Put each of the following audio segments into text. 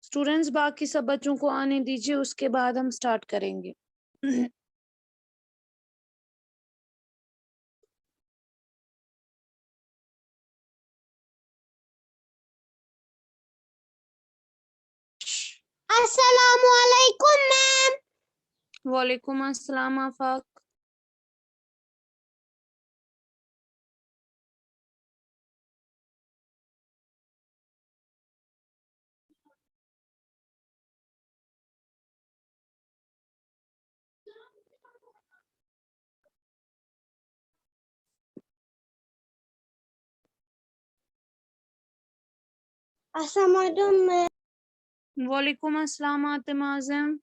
Students बाकी सब बच्चों को आने दीजिए, उसके बाद हम स्टार्ट करेंगे। अस्सलामुअलैकुम मैम। वालेकुम अस्सलाम आफाक। अस्सलामुअलैकुम मैम। वालेकुम अस्सलाम आतिम आज़म।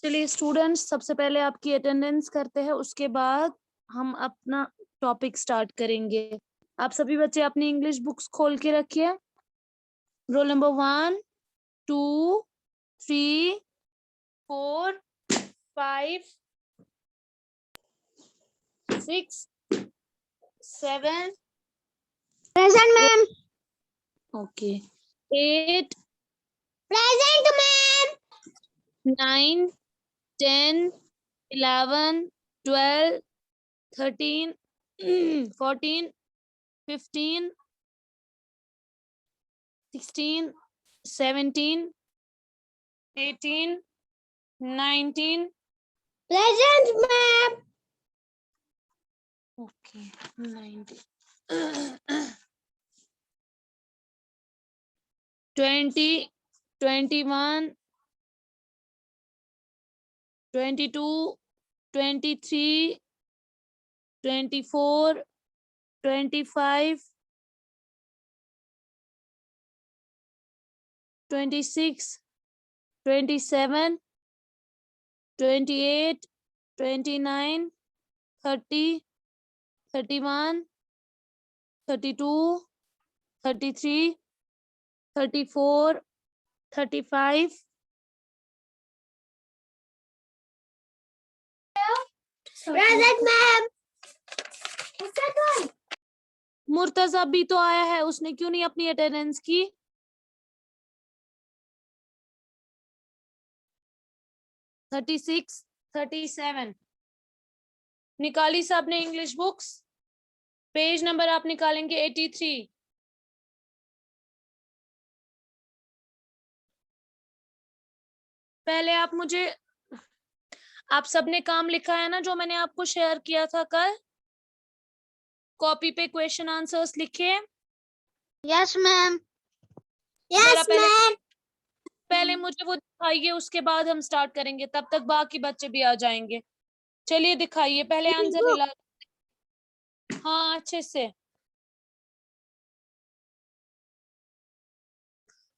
चलिए स्टूडेंट्स, सबसे पहले आपकी अटेंडेंस करते हैं, उसके बाद हम अपना टॉपिक स्टार्ट करेंगे। आप सभी बच्चे अपनी इंग्लिश बुक्स खोल के रखिए। Roll number 1, 2, 3, 4, 5, 6, 7, present ma'am. Okay, 8, present ma'am. 9, 10, 11, 12, 13, 14, 15, 16, 17, 18, 19. Present ma'am. Okay, 19. 20, 21, 22, 23, 24, 25, 26, 27, 28, 29, 30, 31, 32, 33, 34, 35. Present ma'am. Murtaza भी तो आया है, उसने क्यों नहीं अपनी अटेंडेंस की? 36, 37 निकाली साहब ने इंग्लिश बुक्स। पेज नंबर आप निकालेंगे 83। पहले आप मुझे, आप सबने काम लिखा है ना जो मैंने आपको शेयर किया था कल? कॉपी पे क्वेश्चन आंसर्स लिखे? Yes ma'am. जरा यस मैम। पहले मुझे वो दिखाइए, उसके बाद हम स्टार्ट करेंगे, तब तक बाकी बच्चे भी आ जाएंगे। चलिए दिखाइए, पहले आंसर हिला। हाँ अच्छे से।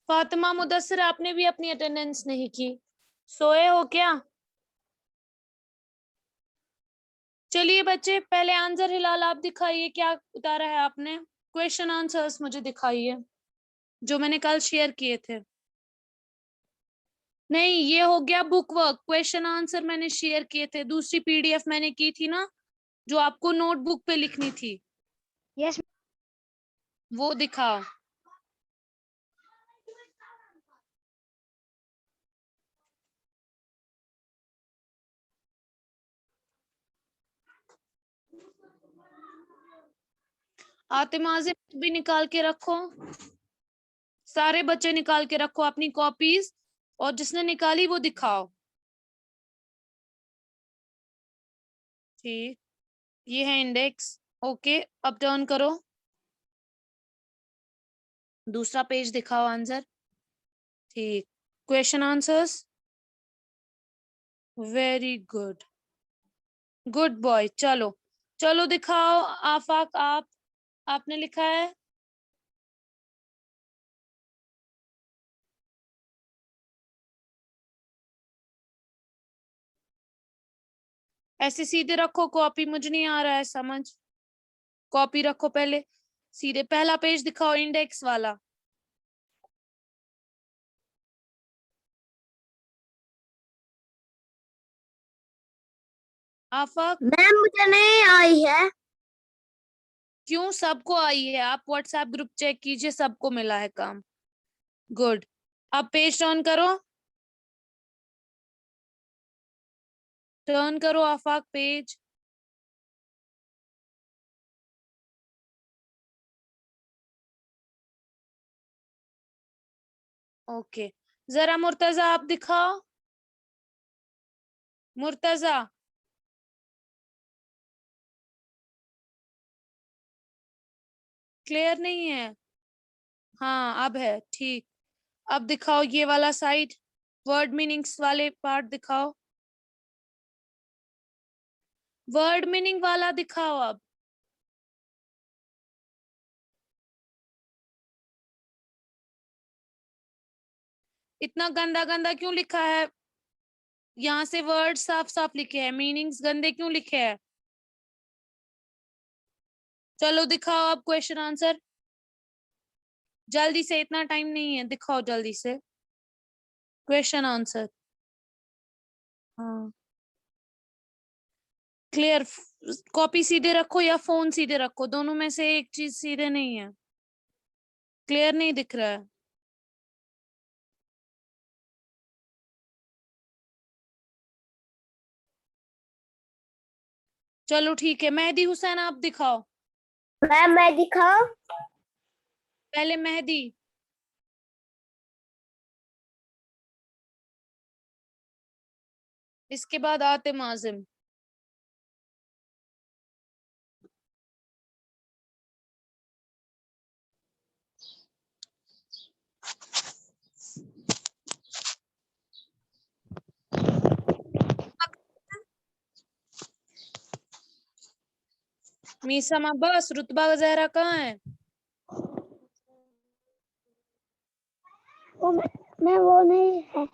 फातिमा मुदस्सिर, आपने भी अपनी अटेंडेंस नहीं की, सोए हो क्या? चलिए बच्चे, पहले आंसर हिलाल आप दिखाइए, क्या उतारा है आपने? क्वेश्चन आंसर्स मुझे दिखाइए जो मैंने कल शेयर किए थे। नहीं, ये हो गया बुक वर्क। क्वेश्चन आंसर मैंने शेयर किए थे, दूसरी पीडीएफ मैंने की थी ना जो आपको नोटबुक पे लिखनी थी, यस। वो दिखाओ। आतिमाज़ भी निकाल के रखो, सारे बच्चे निकाल के रखो अपनी कॉपीज, और जिसने निकाली वो दिखाओ। ठीक, ये है इंडेक्स। ओके, अब टर्न करो, दूसरा पेज दिखाओ आंसर। ठीक, question answers, very good, good boy. चलो चलो दिखाओ। आफाक, आपने लिखा है? ऐसे सीधे रखो कॉपी, मुझे नहीं आ रहा है समझ। कॉपी रखो पहले सीधे, पहला पेज दिखाओ इंडेक्स वाला। आफाक, मैम मुझे नहीं आई है। क्यों? सबको आई है, आप व्हाट्सएप ग्रुप चेक कीजिए, सबको मिला है काम। गुड। अब पेज टर्न करो आफाक पेज। ओके, जरा मुर्तजा आप दिखाओ। मुर्तजा, क्लियर नहीं है? हाँ अब है, ठीक। अब दिखाओ ये वाला साइड, वर्ड मीनिंग्स वाले पार्ट दिखाओ। वर्ड मीनिंग वाला दिखाओ अब। इतना गंदा गंदा क्यों लिखा है? यहाँ से वर्ड साफ साफ लिखे हैं, मीनिंग्स गंदे क्यों लिखे हैं? चलो दिखाओ अब क्वेश्चन आंसर, जल्दी से, इतना टाइम नहीं है, दिखाओ जल्दी से क्वेश्चन आंसर। हाँ क्लियर। कॉपी सीधे रखो या फोन सीधे रखो, दोनों में से एक चीज सीधे नहीं है। क्लियर नहीं दिख रहा है? चलो ठीक है, मेहदी हुसैन आप दिखाओ। मैम मैं दिखाऊं? पहले मेहदी, इसके बाद आतिम आजिम। मीसम अब्बास, रुतबा जहरा कहाँ है? वो नहीं है।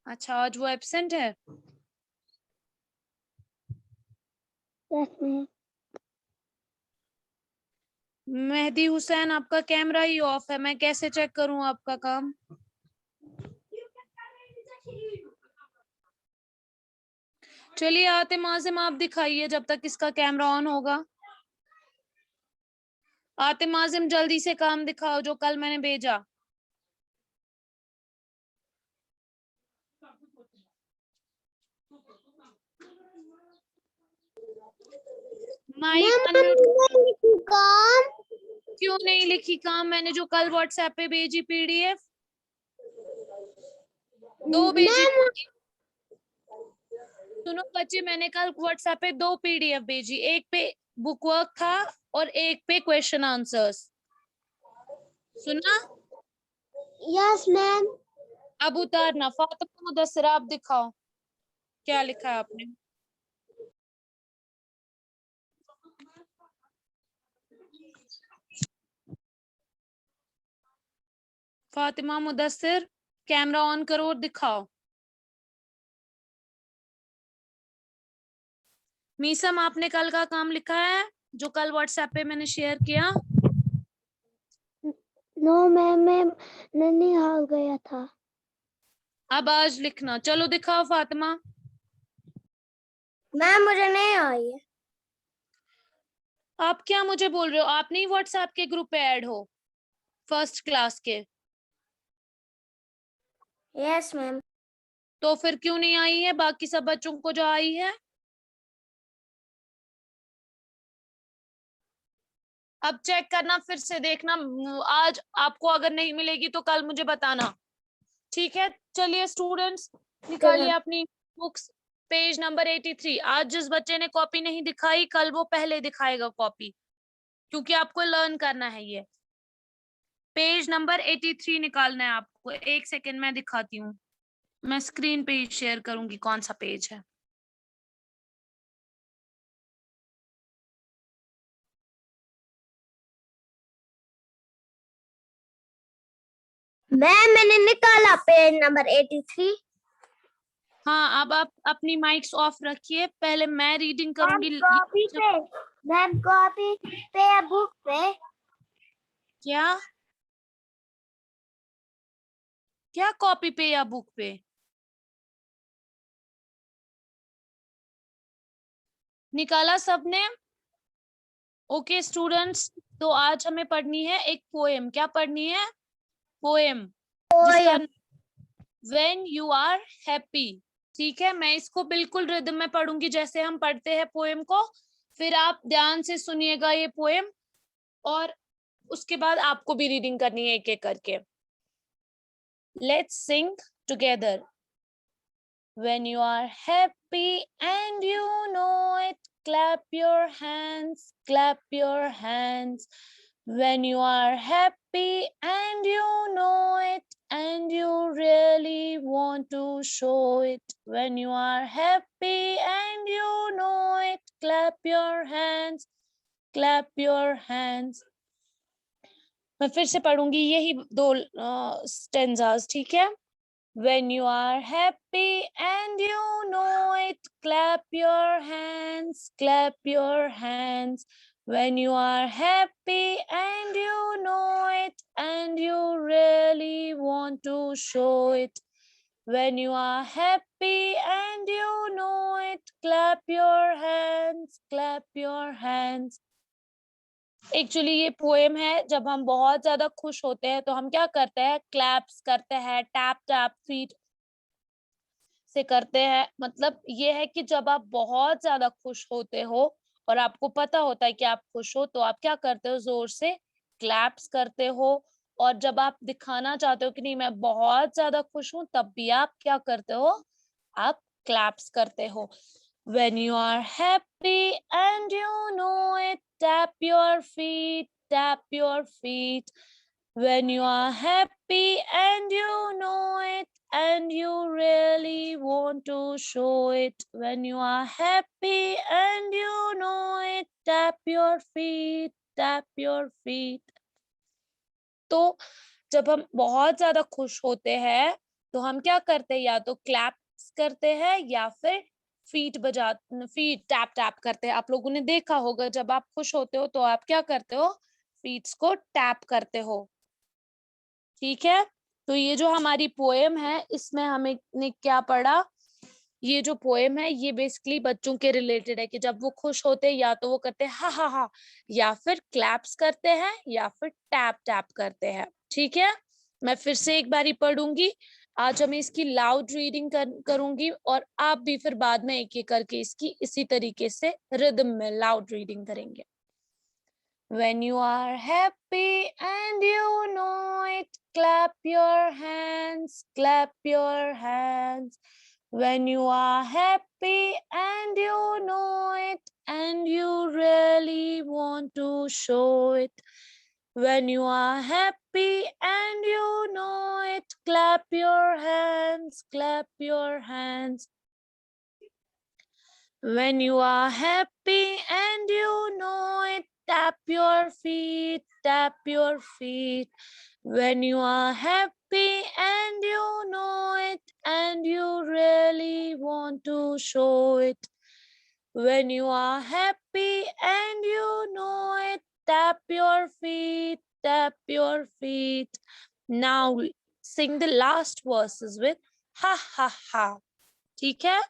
अच्छा, आज वो एब्सेंट है। Yes ma'am. मेहदी हुसैन आपका कैमरा ही ऑफ है, मैं कैसे चेक करूं आपका काम? चलिए आतिम आजिम आप दिखाइए जब तक इसका कैमरा ऑन होगा। आतिम आजिम जल्दी से काम दिखाओ जो कल मैंने भेजा। Mike unmute. काम क्यों नहीं लिखी काम? मैंने जो कल व्हाट्सएप पे भेजी पीडीएफ, दो भेजी। मैम। सुनो बच्चे, मैंने कल व्हाट्सएप पे 2 पीडीएफ भेजी, एक पे बुक वर्क था और एक पे क्वेश्चन आंसर्स। सुना? Yes ma'am. अब उतारना। फातिमा मुदस्सिर आप दिखाओ क्या लिखा है आपने। फातिमा मुदस्सिर, कैमरा ऑन करो और दिखाओ। मीसम आपने कल का काम लिखा है जो कल व्हाट्सएप पे मैंने शेयर किया? नो मैम, मैं ननिहाल गया था। अब आज लिखना। चलो दिखाओ फातिमा। मैम मुझे नहीं आई है। आप क्या मुझे बोल रहे हो? आप नहीं व्हाट्सएप के ग्रुप पे ऐड हो फर्स्ट क्लास के? Yes ma'am. तो फिर क्यों नहीं आई है बाकी सब बच्चों को जो आई है? अब चेक करना, फिर से देखना। आज आपको अगर नहीं मिलेगी तो कल मुझे बताना, ठीक है? चलिए स्टूडेंट्स, निकालिए अपनी बुक्स। Page number 83। आज जिस बच्चे ने कॉपी नहीं दिखाई, कल वो पहले दिखाएगा कॉपी, क्योंकि आपको लर्न करना है ये। पेज नंबर 83 निकालना है आपको। एक सेकेंड में दिखाती हूँ, मैं स्क्रीन पे शेयर करूंगी कौन सा पेज है। मैंने निकाला पेज नंबर 83। हाँ, अब आप अपनी माइक्स ऑफ रखिए, पहले मैं रीडिंग करूंगी। कॉपी पे। मैम कॉपी पे या बुक पे? क्या क्या कॉपी पे या बुक पे? निकाला सबने? ओके स्टूडेंट्स, तो आज हमें पढ़नी है एक पोएम। क्या पढ़नी है? पोएम, जिसका व्हेन यू आर हैप्पी। ठीक है, मैं इसको बिल्कुल रिदम में पढ़ूंगी जैसे हम पढ़ते हैं पोएम को, फिर आप ध्यान से सुनिएगा ये पोएम, और उसके बाद आपको भी रीडिंग करनी है एक एक करके। Let's Singh together. When you are happy and you know it, clap your hands, clap your hands. When you are happy and you know it, and you really want to show it. When you are happy and you know it, clap your hands, clap your hands. मैं फिर से पढ़ूंगी यही दो stanzas, ठीक है? When you are happy and you know it, clap your hands, clap your hands. When you are happy and you know it, and you really want to show it. When you are happy and you know it, clap your hands, clap your hands. Actually ये poem है, जब हम बहुत ज्यादा खुश होते हैं तो हम क्या करते हैं? क्लैप्स करते हैं, टैप टैप फीट से करते हैं। मतलब ये है कि जब आप बहुत ज्यादा खुश होते हो और आपको पता होता है कि आप खुश हो, तो आप क्या करते हो? जोर से क्लैप्स करते हो। और जब आप दिखाना चाहते हो कि नहीं मैं बहुत ज्यादा खुश हूं, तब भी आप क्या करते हो? आप क्लैप्स करते हो। When you are happy and you know it, tap your feet, tap your feet. When you are happy and you know it, and you really want to show it. When you are happy and you know it, tap your feet, tap your feet. तो जब हम बहुत ज्यादा खुश होते हैं तो हम क्या करते हैं? या तो क्लैप्स करते हैं या फिर फीट टैप टैप करते हैं। आप लोगों ने देखा होगा जब आप खुश होते हो तो आप क्या करते हो? फीट्स को टैप करते हो। ठीक है, तो ये जो हमारी पोएम है इसमें हमें ने क्या पढ़ा? ये जो पोएम है ये बेसिकली बच्चों के रिलेटेड है कि जब वो खुश होते हैं या तो वो करते हैं हा हा हा, या फिर क्लैप्स करते हैं या फिर टैप टैप करते हैं। ठीक है, मैं फिर से एक बारी पढ़ूंगी। आज हमें इसकी लाउड रीडिंग करूंगी और आप भी फिर बाद में एक एक करके इसकी इसी तरीके से रिदम में लाउड रीडिंग करेंगे। When you are happy and you know it, clap your hands, clap your hands. When you are happy and you know it, and you really want to show it. When you are happy and you know it, clap your hands, clap your hands. When you are happy and you know it, tap your feet, tap your feet. When you are happy and you know it, and you really want to show it. When you are happy and you know it, tap your feet, tap your feet. Now sing the last verses with ha ha ha. ठीक है,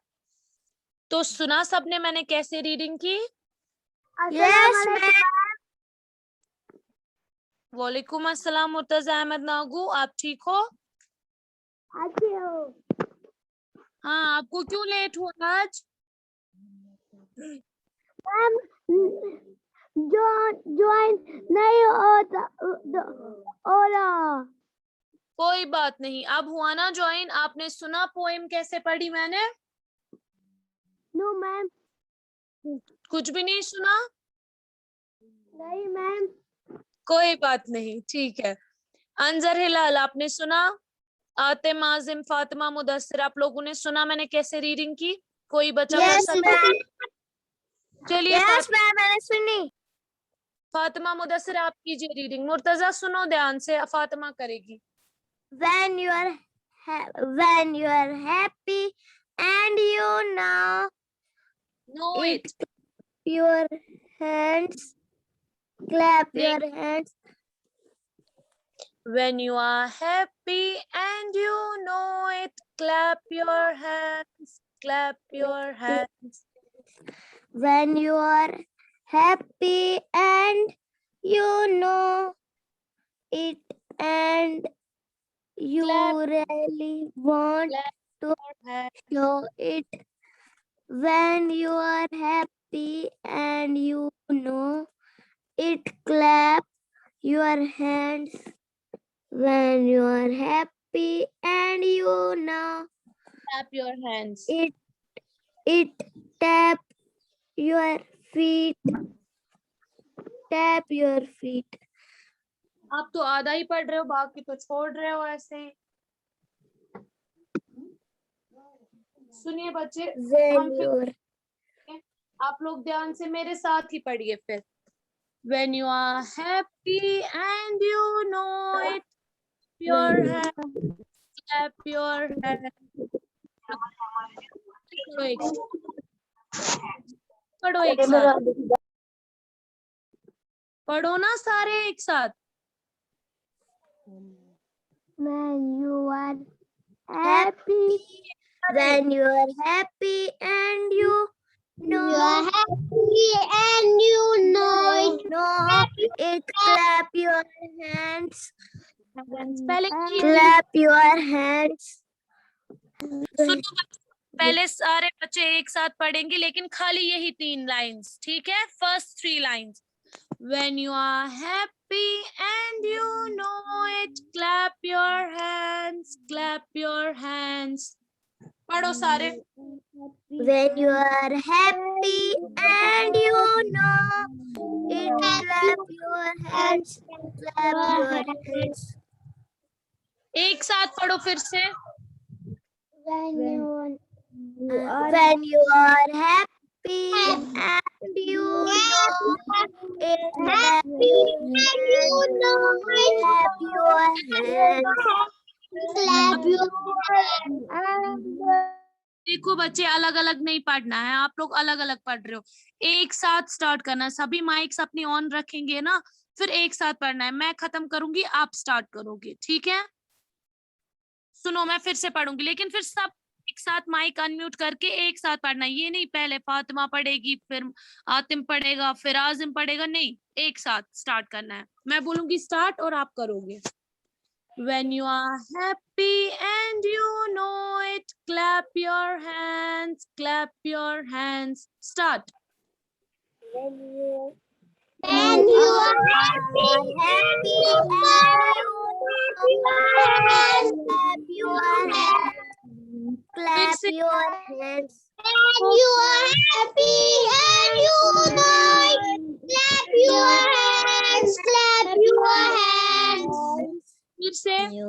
तो सुना सबने मैंने कैसे reading की? Yes ma'am. वालेकुम अस्सलाम मुर्तजा अहमद नागू, आप ठीक हो? अच्छी हो। हाँ, आपको क्यों लेट हुआ आज? मैम ज्वाइन नहीं होता हो रहा। कोई बात नहीं, अब हुआ ना ज्वाइन। आपने सुना पोएम कैसे पढ़ी मैंने? No ma'am. कुछ भी नहीं सुना? नहीं मैम। कोई बात नहीं, ठीक है। अंजर हिलाल आपने सुना? आतिम आजिम फातिमा मुदस्सिर आप लोगों ने सुना मैंने कैसे रीडिंग की? कोई बच्चा कर सकता है? चलिए यस मैम मैंने सुनी। फातिमा मुदस्सिर आप कीजिए रीडिंग। मुर्तजा सुनो ध्यान से, फातिमा करेगी। When you are happy and you know it, your hands, clap your hands. When you are happy and you know it, clap your hands, clap your hands. When you are happy and you know it and you Clap. really want Clap to your hands. show it when you are happy and you know it. Clap your hands when you are happy and you know Clap your hands. it. Tap your feet. Tap your feet. आप तो आधा ही पढ़ रहे हो, बाकी तो छोड़ रहे हो ऐसे ही। सुनिए बच्चे, When हम फिर your आप लोग ध्यान से मेरे साथ ही पढ़िए फिर। When you are happy and you know it, your hands, clap your hands. पढ़ो एक साथ। पढ़ो एक साथ। पढ़ो ना सारे एक साथ। when you are happy, when you are happy and you know You are happy and you know it. it, clap your hands. पहले Clap your hands. सुनो, पहले सारे बच्चे एक साथ पढ़ेंगे, लेकिन खाली यही 3 लाइंस, ठीक है? First 3 lines. When you are happy and you know it, clap your hands, clap your hands. पढ़ो सारे। When you are happy and you know it, clap your hands. Clap your hands. एक साथ पढ़ो फिर से। When you are happy and you know it, clap your hands. Clap your hands. देखो बच्चे, अलग अलग नहीं पढ़ना है, आप लोग अलग अलग पढ़ रहे हो। एक साथ स्टार्ट करना है, सभी माइक्स अपनी ऑन रखेंगे ना, फिर एक साथ पढ़ना है। मैं खत्म करूंगी, आप स्टार्ट करोगे, ठीक है? सुनो, मैं फिर से पढ़ूंगी, लेकिन फिर सब एक साथ माइक अनम्यूट करके एक साथ पढ़ना है। ये नहीं पहले फातिमा पढ़ेगी, फिर आतिम पढ़ेगा, फिर आजिम पढ़ेगा, नहीं, एक साथ स्टार्ट करना है। मैं बोलूंगी स्टार्ट और आप करोगे। When you are happy and you know it, clap your hands, clap your hands. Start. When you are are happy and you clap your hands. Clap से- your hands. and you are happy and you know it. Clap your hands. Clap your hands. फिर से That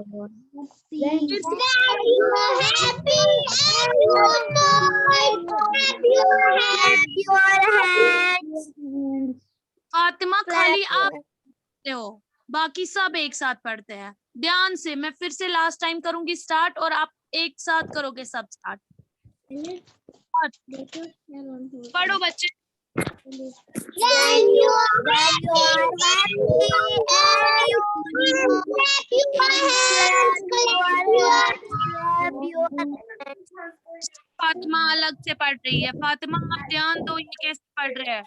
you are happy and you know it. Clap your hands. Clap your hands. Fatima Clap खाली your आप पढ़ते हो, बाकी सब एक साथ पढ़ते हैं। ध्यान से, मैं फिर से लास्ट टाइम करूंगी स्टार्ट और आप एक साथ करोगे सब स्टार्ट। पढ़ो बच्चे। When you are happy and you know clap your hands. clap your hands. Fatima अलग से पढ़ रही है। फातिमा आप ध्यान दो, ये कैसे पढ़ रहे हैं?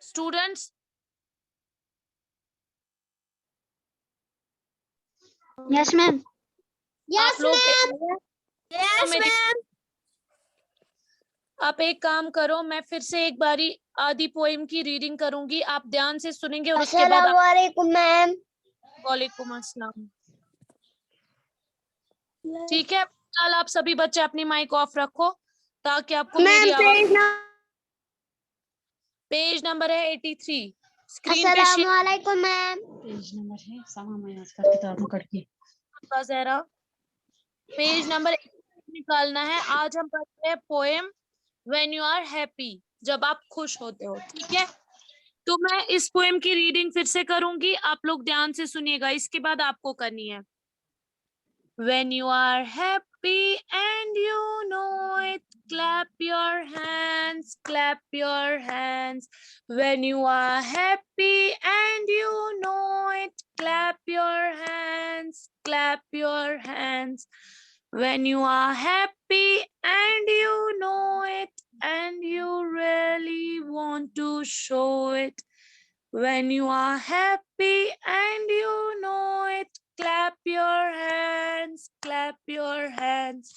Students Yes, ma'am. Yes, ma'am. Yes, ma'am. आप एक काम करो, मैं फिर से एक बारी आधी पोएम की रीडिंग करूंगी, आप ध्यान से सुनेंगे और उसके बाद Assalamualaikum, ma'am. वालेकुम अस्सलाम। ठीक है, कल आप सभी बच्चे अपनी माइक ऑफ रखो ताकि आपको मेरी आवाज। पेज नंबर है 83 स्क्रीन पे। Assalamualaikum, ma'am. पेज नंबर है समा माइनस कर किताब में कट के ज़रा पेज नंबर निकालना है। आज हम पढ़ते हैं poem when you are happy, जब आप खुश होते हो। ठीक है, तो मैं इस पोएम की रीडिंग फिर से करूंगी, आप लोग ध्यान से सुनिएगा, इसके बाद आपको करनी है। When you are happy and you know it, clap your hands, clap your hands. When you are happy and you know it, clap your hands, clap your hands. When you are happy and you know it, and you really want to show it. When you are happy and you know it, clap your hands, clap your hands.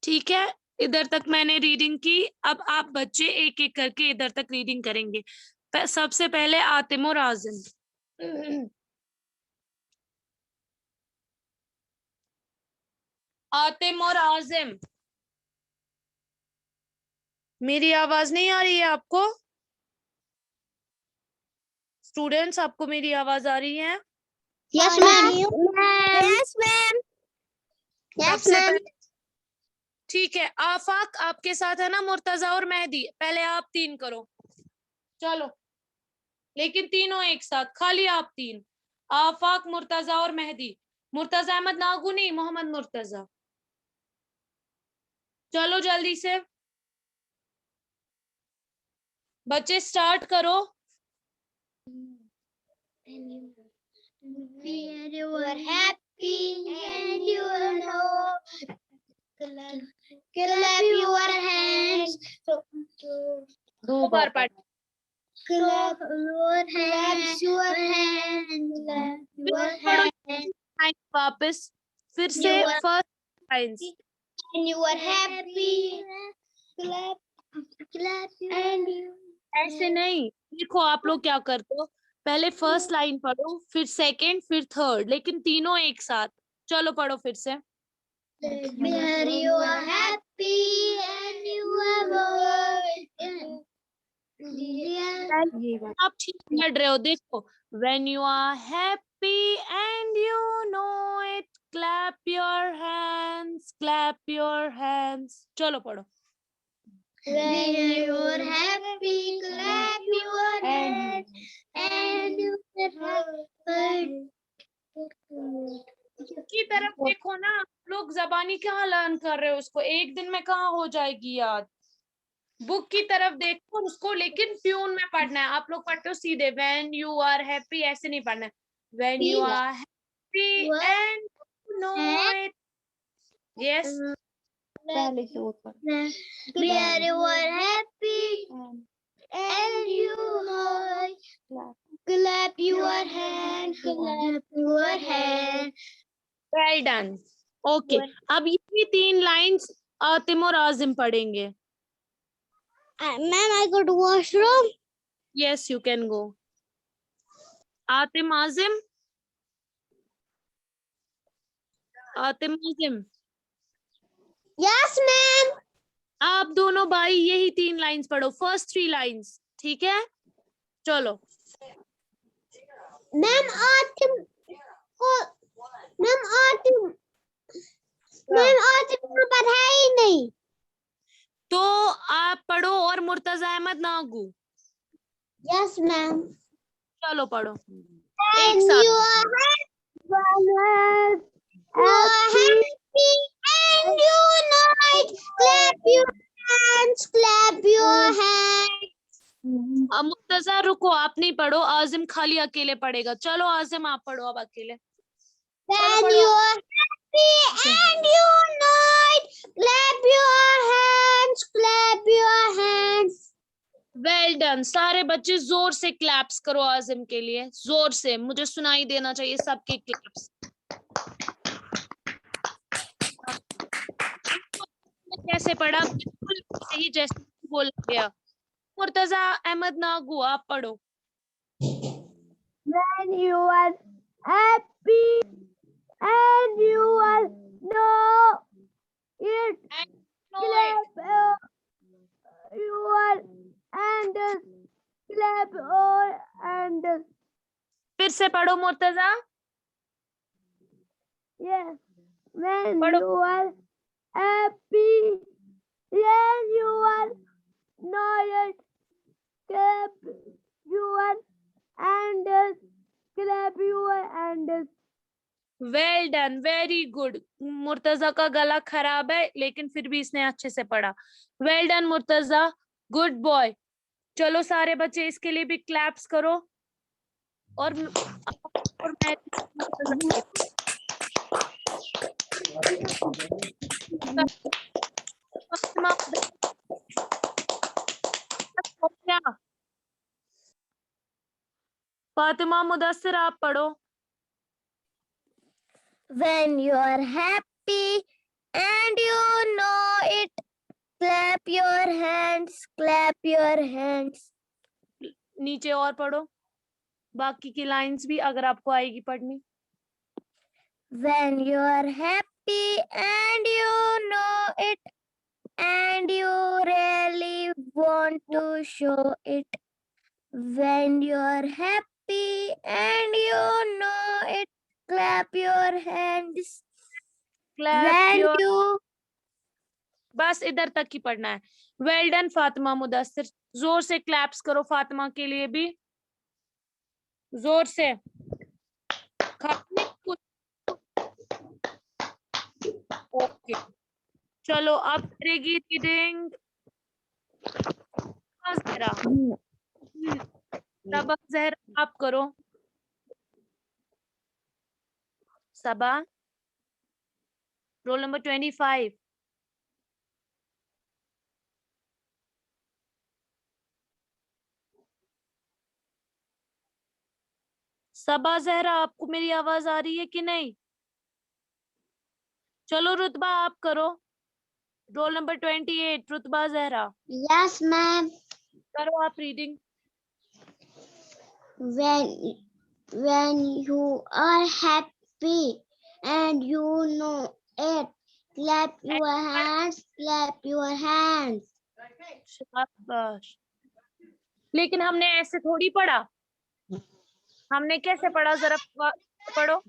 ठीक है, इधर तक मैंने reading की। अब आप बच्चे एक एक करके इधर तक रीडिंग करेंगे। सबसे पहले आतिम और आजिम। आतिम और आजिम, मेरी आवाज नहीं आ रही है आपको? स्टूडेंट्स, आपको मेरी आवाज आ रही है? Yes, ma'am. Yes, ma'am. Yes, सबसे ma'am. पहले ठीक है, आफाक आपके साथ है ना, मुर्तजा और मेहदी, पहले आप 3 करो। चलो, लेकिन तीनों एक साथ, खाली आप 3। आफाक, मुर्तजा और मेहदी। मुर्तजा अहमद नागू नहीं, मोहम्मद मुर्तजा। चलो जल्दी से बच्चे स्टार्ट करो। When you are happy and you know, clap your hands. दो बार पढ़। Clap your hands. Your hands. Clap your hands. वापस फिर से You are- first lines. When you are happy, clap and you. ऐसे नहीं, देखो आप लोग क्या करते हो, पहले फर्स्ट लाइन पढ़ो, फिर सेकंड, फिर थर्ड, लेकिन तीनों एक साथ। चलो पढ़ो फिर से। When you are happy and you are bored. आप ठीक पढ़ रहे हो, देखो। When you are happy and you know it, clap your hands, clap your hands. चलो पढ़ो। When you are happy, clap your hands and you की तरफ देखो ना, आप लोग जबानी कहाँ लर्न कर रहे हो उसको, एक दिन में कहाँ हो जाएगी याद। बुक की तरफ देखो और उसको लेकिन ट्यून में पढ़ना है। आप लोग पढ़ते हो सीधे व्हेन यू आर हैप्पी, ऐसे नहीं पढ़ना है। When you are happy and you know it. Yes, पहले से ऊपर When you are happy and you know it, clap your hands, clap your hands. Well done. Okay, अब ये 3 लाइंस आतिम और आजिम पढ़ेंगे। Ma'am, I go to washroom. Yes, you can go. Atif, Azim, Atif, Azim. Yes, ma'am. आप दोनों भाई यही 3 lines पढ़ो, first 3 lines, ठीक है? चलो। Ma'am, Atim. Ma'am, Atim. Ma'am, Atim यहाँ पर है ही नहीं. तो आप पढ़ो और मुर्तजा अहमद नागू। Yes, ma'am. चलो पढ़ो एक And साथ। you are happy and you know it. Clap your hands, clap your hands. अब मुर्तजा रुको, आप नहीं पढ़ो, आजिम खाली अकेले पढ़ेगा। चलो आजिम आप पढ़ो अब अकेले। When you are happy and you know it, clap your hands, clap your hands. Well done. Done. सारे बच्चे जोर से क्लैप्स करो आजिम के लिए, जोर से, मुझे सुनाई देना चाहिए सबके क्लैप्स। कैसे पढ़ा? बिल्कुल सही जैसे बोला गया। मुर्तजा अहमद नागू, आप पढ़ो। When you are happy and you are know it, clap your hands, clap your hands. फिर से पढ़ो मुर्तजा। Yes. When पढ़ो। you are happy, when you are know it, clap your hands, clap your hands. Well done, very good. Murtaza का गला खराब है लेकिन फिर भी इसने अच्छे से पढ़ा। Well done Murtaza, good boy. चलो सारे बच्चे इसके लिए भी क्लैप्स करो। और मैं फातिमा मुदस्सिर, आप पढ़ो। When you are happy and you know it, clap your hands, clap your hands. नीचे और पढ़ो बाकी की लाइंस भी, अगर आपको आएगी पढ़नी। When you are happy and you know it, and you really want to show it. When you are happy and you know it, clap your hands. Clap your, you बस इधर तक ही पढ़ना है। वेल डन फातिमा मुदस्सिर, जोर से claps करो फातिमा के लिए भी, जोर से। ओके, चलो अब करेगी रीडिंग ज़हरा। सबा ज़हरा, आप करो। सबा, रोल नंबर 25। सबा ज़हरा, आपको मेरी आवाज आ रही है कि नहीं? चलो रुतबा आप करो, रोल नंबर 28, रुतबा ज़हरा। Yes, ma'am. करो आप reading. When you are happy and you know it, clap your hands, clap your hands. शाबाश। लेकिन हमने ऐसे थोड़ी पढ़ा, हमने कैसे पढ़ा? जरा पढ़ो।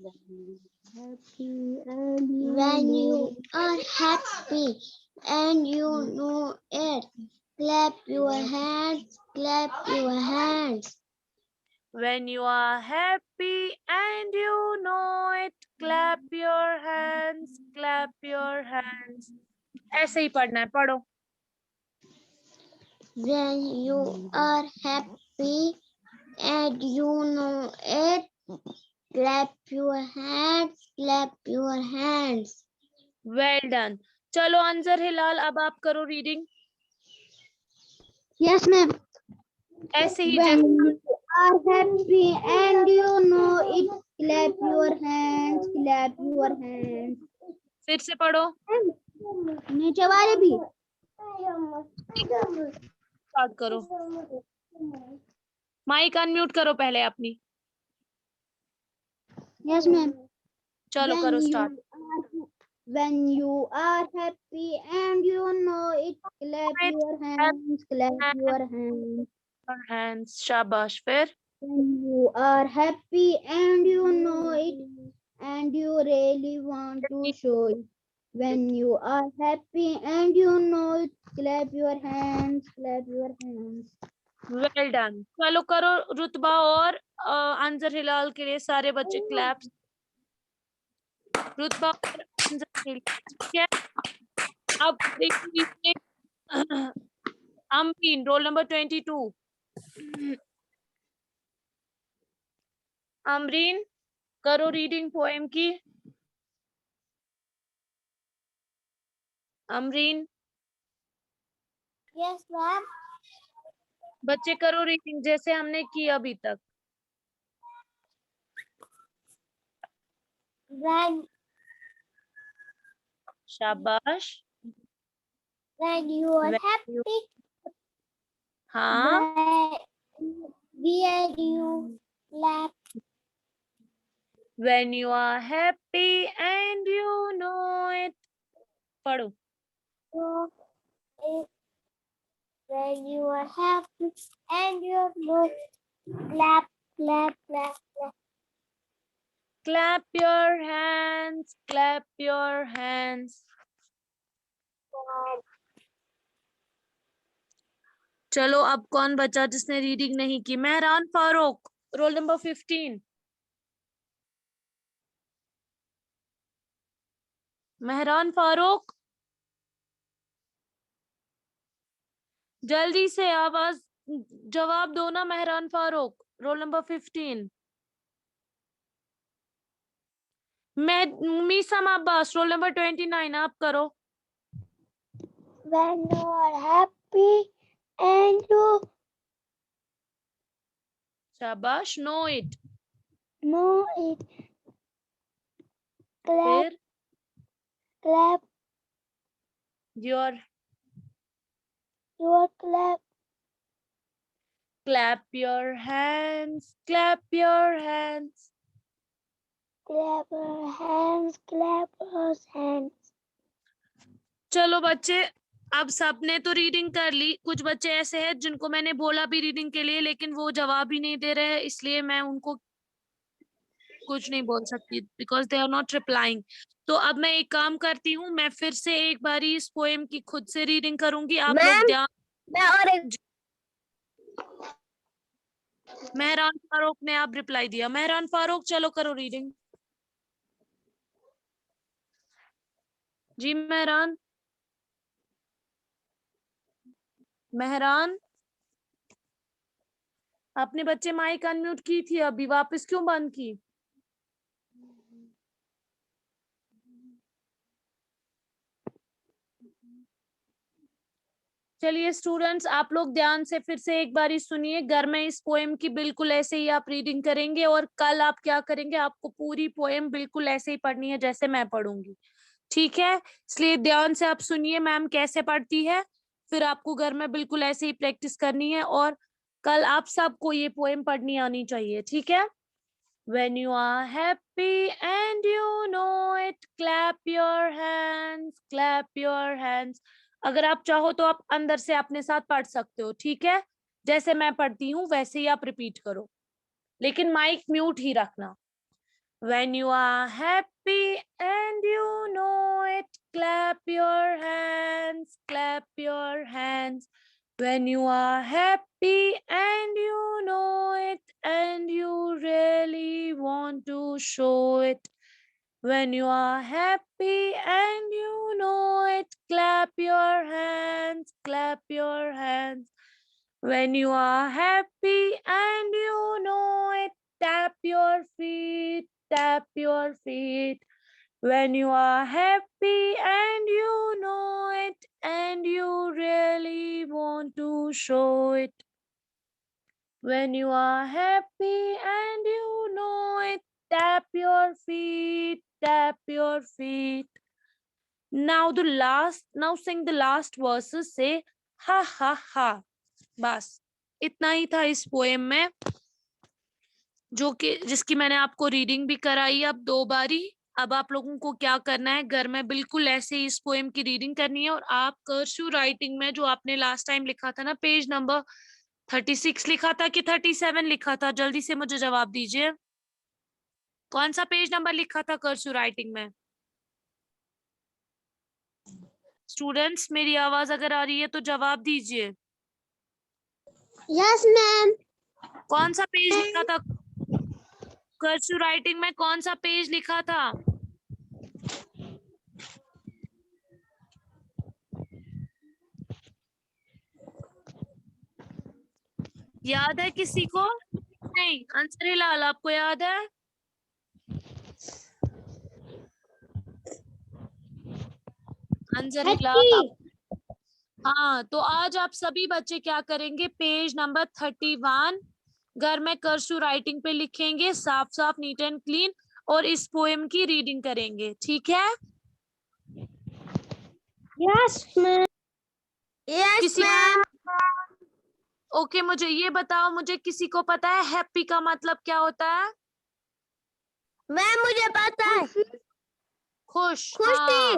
When you are happy and you know it, clap your hands, clap your hands. When you are happy and you know it, clap your hands, clap your hands. ऐसे ही पढ़ना है, पढ़ो। When you are happy and you know it, clap your hands, clap your hands. Well done. चलो अंजर हिलाल, अब आप करो reading. Yes, ma'am. ऐसे ही When जैसे you are happy and you know it, clap your hands, clap your hands. फिर से पढ़ो, नीचे वाले भी स्टार्ट करो। माइक अनम्यूट करो पहले अपनी। Yes, ma'am. चलो करो start. When you are happy and you know it, clap your hands, clap your hands. Hands, शाबाश। फिर When you are happy and you know it, and you really want to show it. When you are happy and you know it, clap your hands, clap your hands. Well done. चलो करो रुतबा और अंजर हिलाल के लिए सारे बच्चे claps. रुतबा और अंजर हिलाल, ठीक है? अब देखिए अमरीन, रोल नंबर 22। अमरीन, करो रीडिंग पोएम की। Amreen, Yes, ma'am. बच्चे करो रीडिंग जैसे हमने की अभी तक। When शाबाश। you are When happy, you- हाँ, where you clap. when you are happy and you know it. पढ़ो। So, when you are happy and you know, clap, clap, clap, clap. Clap your hands, clap your hands. चलो अब कौन बचा जिसने reading नहीं की? Mehran Farooq, roll number 15। Mehran Farooq, जल्दी से आवाज जवाब दो ना। Mehran Farooq, roll number 15। मैं मीसम अब्बास, रोल नंबर 29। आप करो। When you are happy and you शाबाश। Know it. know it, clap, फिर clap, your your clap, clap your hands, clap your hands. clap your hands, clap your hands. चलो बच्चे, अब सबने तो रीडिंग कर ली। कुछ बच्चे ऐसे हैं जिनको मैंने बोला भी रीडिंग के लिए, लेकिन वो जवाब ही नहीं दे रहे हैं, इसलिए मैं उनको कुछ नहीं बोल सकती, because they are not replying. तो अब मैं एक काम करती हूँ, मैं फिर से एक बारी इस पोएम की खुद से रीडिंग करूंगी। आप लोग मैम, ध्यान। मैं और एक मेहरान फारूक ने आप रिप्लाई दिया। मेहरान फारूक, चलो करो रीडिंग। जी मेहरान। मेहरान, आपने बच्चे माइक अनम्यूट की थी, अभी वापस क्यों बंद की? चलिए स्टूडेंट्स, आप लोग ध्यान से फिर से एक बारी सुनिए। घर में इस पोएम की बिल्कुल ऐसे ही आप रीडिंग करेंगे, और कल आप क्या करेंगे, आपको पूरी पोएम बिल्कुल ऐसे ही पढ़नी है जैसे मैं पढ़ूंगी, ठीक है? इसलिए ध्यान से आप सुनिए मैम कैसे पढ़ती है, फिर आपको घर में बिल्कुल ऐसे ही प्रैक्टिस करनी है, और कल आप सबको ये पोएम पढ़नी आनी चाहिए, ठीक है? When you are happy and you know it, clap your hands, clap your hands. अगर आप चाहो तो आप अंदर से अपने साथ पढ़ सकते हो, ठीक है? जैसे मैं पढ़ती हूँ वैसे ही आप रिपीट करो, लेकिन माइक म्यूट ही रखना। When you are happy and you know it, clap your hands, clap your hands. When you are happy and you know it, and you really want to show it. When you are happy and you know it, clap your hands, clap your hands. When you are happy and you know it, tap your feet, tap your feet. When you are happy and you know it, and you really want to show it. When you are happy and you know it, tap your feet, tap your feet. Now sing the last verses, say ha ha ha. बस इतना ही था इस poem में, जो कि जिसकी मैंने आपको रीडिंग भी कराई अब 2 बारी। अब आप लोगों को क्या करना है, घर में बिल्कुल ऐसे ही इस पोएम की रीडिंग करनी है, और आप कर्सिव राइटिंग में जो आपने लास्ट टाइम लिखा था ना, पेज नंबर 36 लिखा था कि 37 लिखा था? जल्दी से मुझे जवाब दीजिए, कौन सा पेज नंबर लिखा था कर्सिव राइटिंग में? स्टूडेंट्स, मेरी आवाज अगर आ रही है तो जवाब दीजिए। Yes ma'am. कौन सा पेज लिखा था कर्सिव राइटिंग में? कौन सा पेज लिखा था? याद है किसी को? नहीं, अंसरी लाल आपको याद है? अंसरी लाल हाँ, तो आज आप सभी बच्चे क्या करेंगे, पेज नंबर 31 घर में कर्सिव राइटिंग पे लिखेंगे, साफ साफ, नीट एंड क्लीन, और इस पोएम की रीडिंग करेंगे, ठीक है? Yes ma'am. यस किसी मैम। ओके, मुझे ये बताओ, मुझे किसी को पता है हैप्पी का मतलब क्या होता है? मैम मुझे पता है। खुश। खुशी। हाँ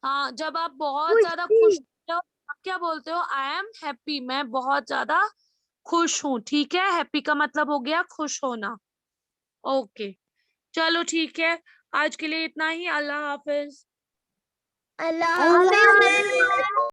हाँ, जब आप बहुत ज्यादा खुश होते हो आप क्या बोलते हो, आई एम हैप्पी, मैं बहुत ज्यादा खुश हूँ, ठीक है? हैप्पी का मतलब हो गया खुश होना। ओके, चलो ठीक है, आज के लिए इतना ही, अल्लाह हाफिज। अल्लाह हाफिज मैम।